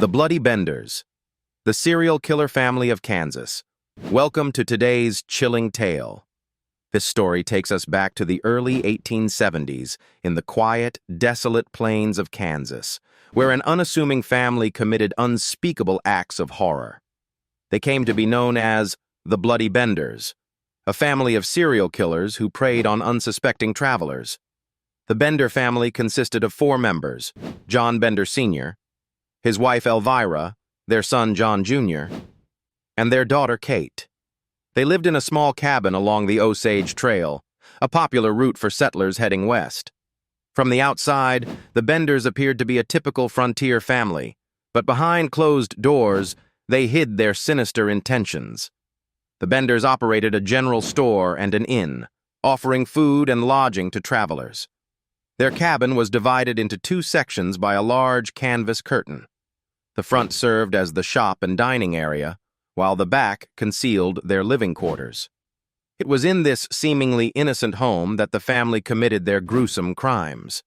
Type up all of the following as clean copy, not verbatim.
The Bloody Benders, the serial killer family of Kansas. Welcome to today's chilling tale. This story takes us back to the early 1870s in the quiet, desolate plains of Kansas, where an unassuming family committed unspeakable acts of horror. They came to be known as the Bloody Benders, a family of serial killers who preyed on unsuspecting travelers. The Bender family consisted of 4 members: John Bender Sr., his wife Elvira, their son John Jr., and their daughter Kate. They lived in a small cabin along the Osage Trail, a popular route for settlers heading west. From the outside, the Benders appeared to be a typical frontier family, but behind closed doors, they hid their sinister intentions. The Benders operated a general store and an inn, offering food and lodging to travelers. Their cabin was divided into 2 sections by a large canvas curtain. The front served as the shop and dining area, while the back concealed their living quarters. It was in this seemingly innocent home that the family committed their gruesome crimes.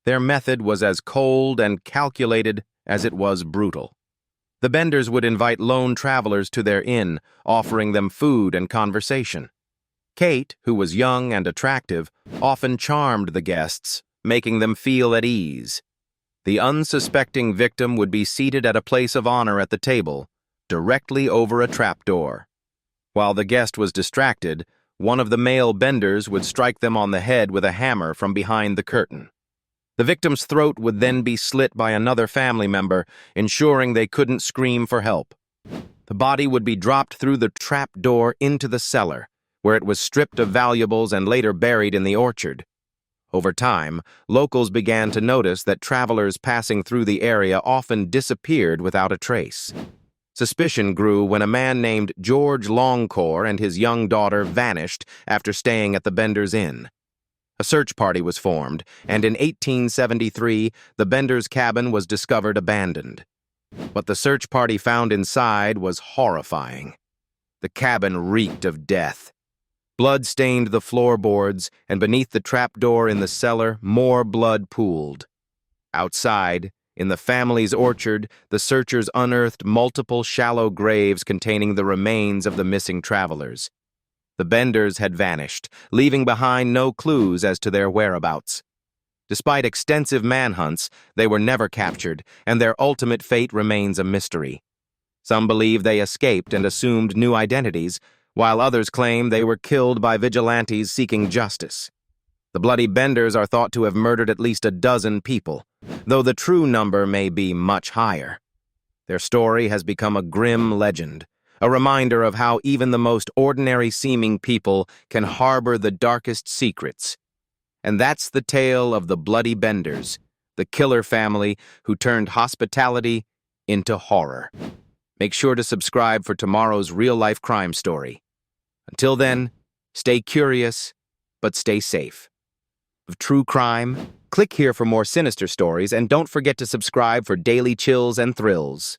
Their method was as cold and calculated as it was brutal. The Benders would invite lone travelers to their inn, offering them food and conversation. Kate, who was young and attractive, often charmed the guests, making them feel at ease. The unsuspecting victim would be seated at a place of honor at the table, directly over a trapdoor. While the guest was distracted, one of the male Benders would strike them on the head with a hammer from behind the curtain. The victim's throat would then be slit by another family member, ensuring they couldn't scream for help. The body would be dropped through the trapdoor into the cellar, where it was stripped of valuables and later buried in the orchard. Over time, locals began to notice that travelers passing through the area often disappeared without a trace. Suspicion grew when a man named George Longcore and his young daughter vanished after staying at the Benders Inn. A search party was formed, and in 1873, the Benders' cabin was discovered abandoned. What the search party found inside was horrifying. The cabin reeked of death. Blood stained the floorboards, and beneath the trapdoor in the cellar, more blood pooled. Outside, in the family's orchard, the searchers unearthed multiple shallow graves containing the remains of the missing travelers. The Benders had vanished, leaving behind no clues as to their whereabouts. Despite extensive manhunts, they were never captured, and their ultimate fate remains a mystery. Some believe they escaped and assumed new identities, while others claim they were killed by vigilantes seeking justice. The Bloody Benders are thought to have murdered at least a dozen people, though the true number may be much higher. Their story has become a grim legend, a reminder of how even the most ordinary-seeming people can harbor the darkest secrets. And that's the tale of the Bloody Benders, the killer family who turned hospitality into horror. Make sure to subscribe for tomorrow's real-life crime story. Until then, stay curious, but stay safe. Of true crime, click here for more sinister stories, and don't forget to subscribe for daily chills and thrills.